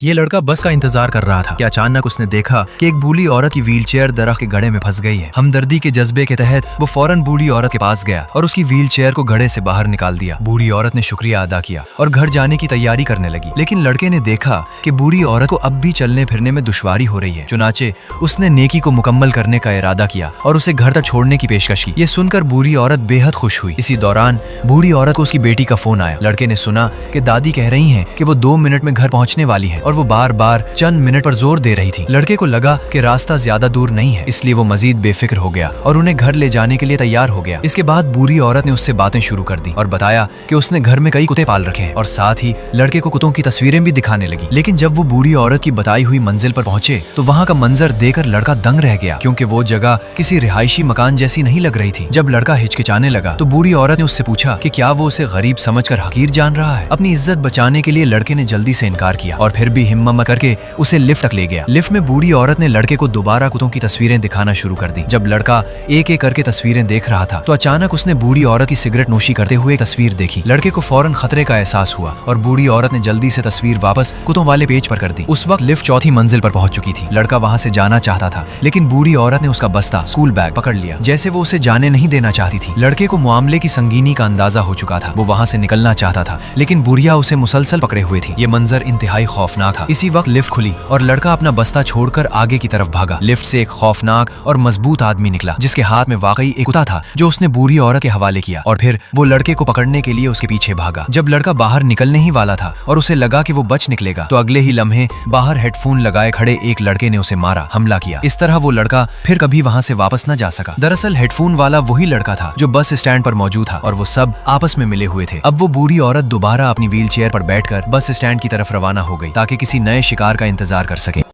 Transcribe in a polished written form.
ये लड़का बस का इंतजार कर रहा था कि अचानक उसने देखा कि एक बूढ़ी औरत की व्हीलचेयर दरख्त के गड्ढे में फंस गई है। हमदर्दी के जज्बे के तहत वो फौरन बूढ़ी औरत के पास गया और उसकी व्हीलचेयर को गड्ढे से बाहर निकाल दिया। बूढ़ी औरत ने शुक्रिया अदा किया और घर जाने की तैयारी करने लगी, लेकिन लड़के ने देखा कि बूढ़ी औरत को अब भी चलने फिरने में दुश्वारी हो रही है। चुनाचे उसने नेकी को मुकम्मल करने का इरादा किया और उसे घर तक छोड़ने की पेशकश की। ये सुनकर बूढ़ी औरत बेहद खुश हुई। इसी दौरान बूढ़ी औरत को उसकी बेटी का फोन आया। लड़के ने सुना कि दादी कह रही हैं कि वो 2 मिनट में घर पहुंचने वाली है और वो बार बार चंद मिनट पर जोर दे रही थी। लड़के को लगा कि रास्ता ज्यादा दूर नहीं है, इसलिए वो मजीद बेफिक्र हो गया और उन्हें घर ले जाने के लिए तैयार हो गया। इसके बाद बूढ़ी औरत ने उससे बातें शुरू कर दी और बताया कि उसने घर में कई कुत्ते पाल रखे हैं और साथ ही लड़के को कुत्तों की तस्वीरें भी दिखाने लगी। लेकिन जब वो बूढ़ी औरत की बताई हुई मंजिल पर पहुंचे तो वहाँ का मंजर देखकर लड़का दंग रह गया, क्योंकि वो जगह किसी रिहायशी मकान जैसी नहीं लग रही थी। जब लड़का हिचकिचाने लगा तो बूढ़ी औरत ने उससे पूछा कि क्या वो उसे गरीब समझकर हकीर जान रहा है। अपनी इज्जत बचाने के लिए लड़के ने जल्दी से इनकार किया और फिर भी हिम्मत करके उसे लिफ्ट तक ले गया। लिफ्ट में बूढ़ी औरत ने लड़के को दोबारा कुत्तों की तस्वीरें दिखाना शुरू कर दी। जब लड़का एक एक करके तस्वीरें देख रहा था तो अचानक उसने बूढ़ी औरत की सिगरेट नोशी करते हुए एक तस्वीर देखी। लड़के को फौरन खतरे का एहसास हुआ और बूढ़ी औरत ने जल्दी से तस्वीर वापस कुत्तों वाले पेज पर कर दी। उस वक्त लिफ्ट चौथी मंजिल पर पहुंच चुकी थी। लड़का वहां से जाना चाहता था, लेकिन बूढ़ी औरत ने उसका बस्ता स्कूल बैग पकड़ लिया, जैसे वो उसे जाने नहीं देना चाहती थी। लड़के को मामले की संगीनी का अंदाजा हो चुका था। वो वहां से निकलना चाहता था, लेकिन बुढ़िया उसे मुसलसल पकड़े हुए थी। ये मंजर इंतहाई खौफनाक था। इसी वक्त लिफ्ट खुली और लड़का अपना बस्ता छोड़कर आगे की तरफ भागा। लिफ्ट से एक खौफनाक और मजबूत आदमी निकला, जिसके हाथ में वाकई एक कुत्ता था जो उसने बूढ़ी औरत के हवाले किया और फिर वो लड़के को पकड़ने के लिए उसके पीछे भागा। जब लड़का बाहर निकलने ही वाला था और उसे लगा कि वो बच निकलेगा तो अगले ही लम्हे बाहर हेडफोन लगाए खड़े एक लड़के ने उसे मारा, हमला किया। इस तरह वो लड़का फिर कभी वहां से वापस न जा सका। दरअसल हेडफोन वाला वही लड़का था जो बस स्टैंड पर मौजूद था और वो सब आपस में मिले हुए थे। अब वो बूढ़ी औरत दोबारा अपनी व्हीलचेयर पर बैठकर बस स्टैंड की तरफ रवाना हो गई ताकि किसी नए शिकार का इंतजार कर सके।